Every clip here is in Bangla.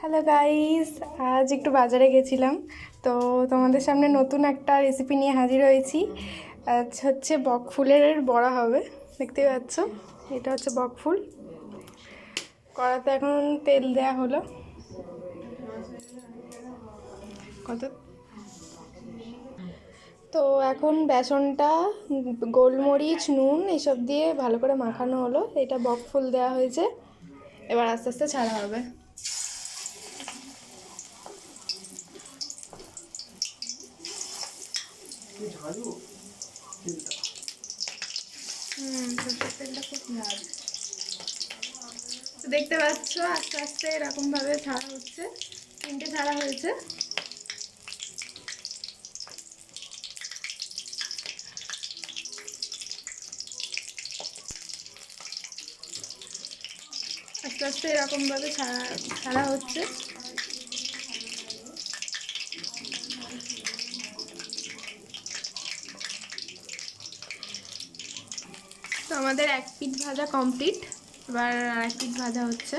হ্যালো গাইস, আজ একটু বাজারে গেছিলাম। তো তোমাদের সামনে নতুন একটা রেসিপি নিয়ে হাজির হয়েছি। আজ হচ্ছে বকফুলের বড়া হবে। দেখতেই পাচ্ছ, এটা হচ্ছে বকফুল। কড়াতে এখন তেল দেয়া হলো। কত তো এখন বেসনটা গোলমরিচ নুন এসব দিয়ে ভালো করে মাখানো হলো। এটা বকফুল দেওয়া হয়েছে, এবার আস্তে আস্তে ছাড়া হবে। সরষের তেলটা খুব ঝাল। তো দেখতে পাচ্ছ আস্তে আস্তে এরকম ভাবে ছাড়া হচ্ছে। 3টে ছাড়া হয়েছে। আস্তে আস্তে এরকম ভাবে ছাড়া হচ্ছে। তো আমাদের এক পিঠ ভাজা কমপ্লিট, এবার আরেক পিঠ ভাজা হচ্ছে।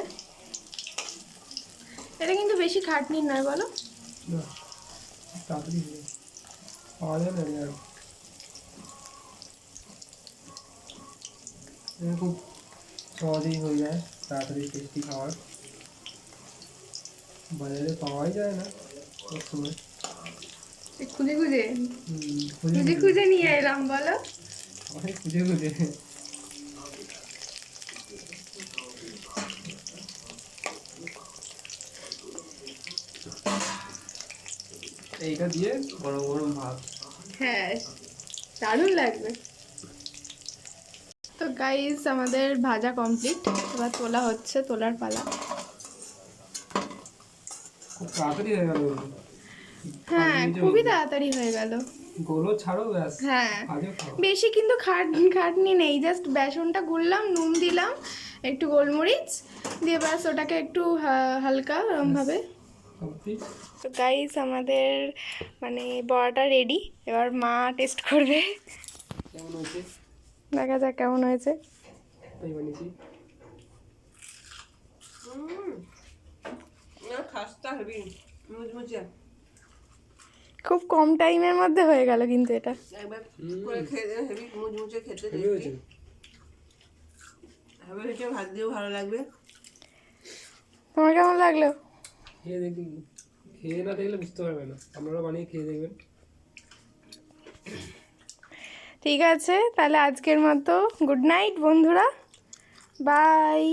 এটা কিন্তু বেশি খাটনি নয়, বলো? তাড়াতাড়ি পাওয়া যায় না আর খুব সহজেই হয়ে যায়, তাড়াতাড়ি টেস্টি খাবার। বাজারে পাওয়াই যায় না সব সময়। খুঁজে খুঁজে খুঁজে খুঁজে নিয়ে এলাম, বলো? অনেক খুঁজে খুঁজে এইটা দিয়ে গরম গরম ভাত, হ্যাঁ, দারুণ লাগবে। তো গাইস, আমাদের ভাজা কমপ্লিট, এবার তোলা হচ্ছে, তোলার পালা। খুব তাড়াতাড়ি হয়ে গেল। হ্যাঁ, খুবই তাড়াতাড়ি হয়ে গেল। গোলও ছাড়ো ব্যাস। হ্যাঁ, ভাজও খাও। বেশি কিন্তু খাটনি নেই। জাস্ট বেসনটা গুললাম, নুন দিলাম, একটু গোলমরিচ দিয়ে, ব্যাস ওটাকে একটু হালকা এরমভাবে। তো গাইস, আমাদের মানে বড়াটা রেডি। এবার মা টেস্ট করবে। কেমন হয়েছে দেখা যাক কেমন হয়েছে। আমি বানিয়েছি। খাস্তা হেভি মুচমুচে, খুব কম টাইমের মধ্যে হয়ে গেল কিন্তু এটা। একবার করে খেয়ে হেভি মুচমুচে খেতে হেভি হয়েছে। হেভি হয়েছে, ভাত দিয়েও ভালো লাগবে। তোমার কেমন লাগলো? খেয়ে দেখবি, খেয়ে না দেখলে বুঝতে পারবে না। আপনারা বানিয়ে খেয়ে দেখবেন। ঠিক আছে, তাহলে আজকের মতো গুড নাইট বন্ধুরা, বাই।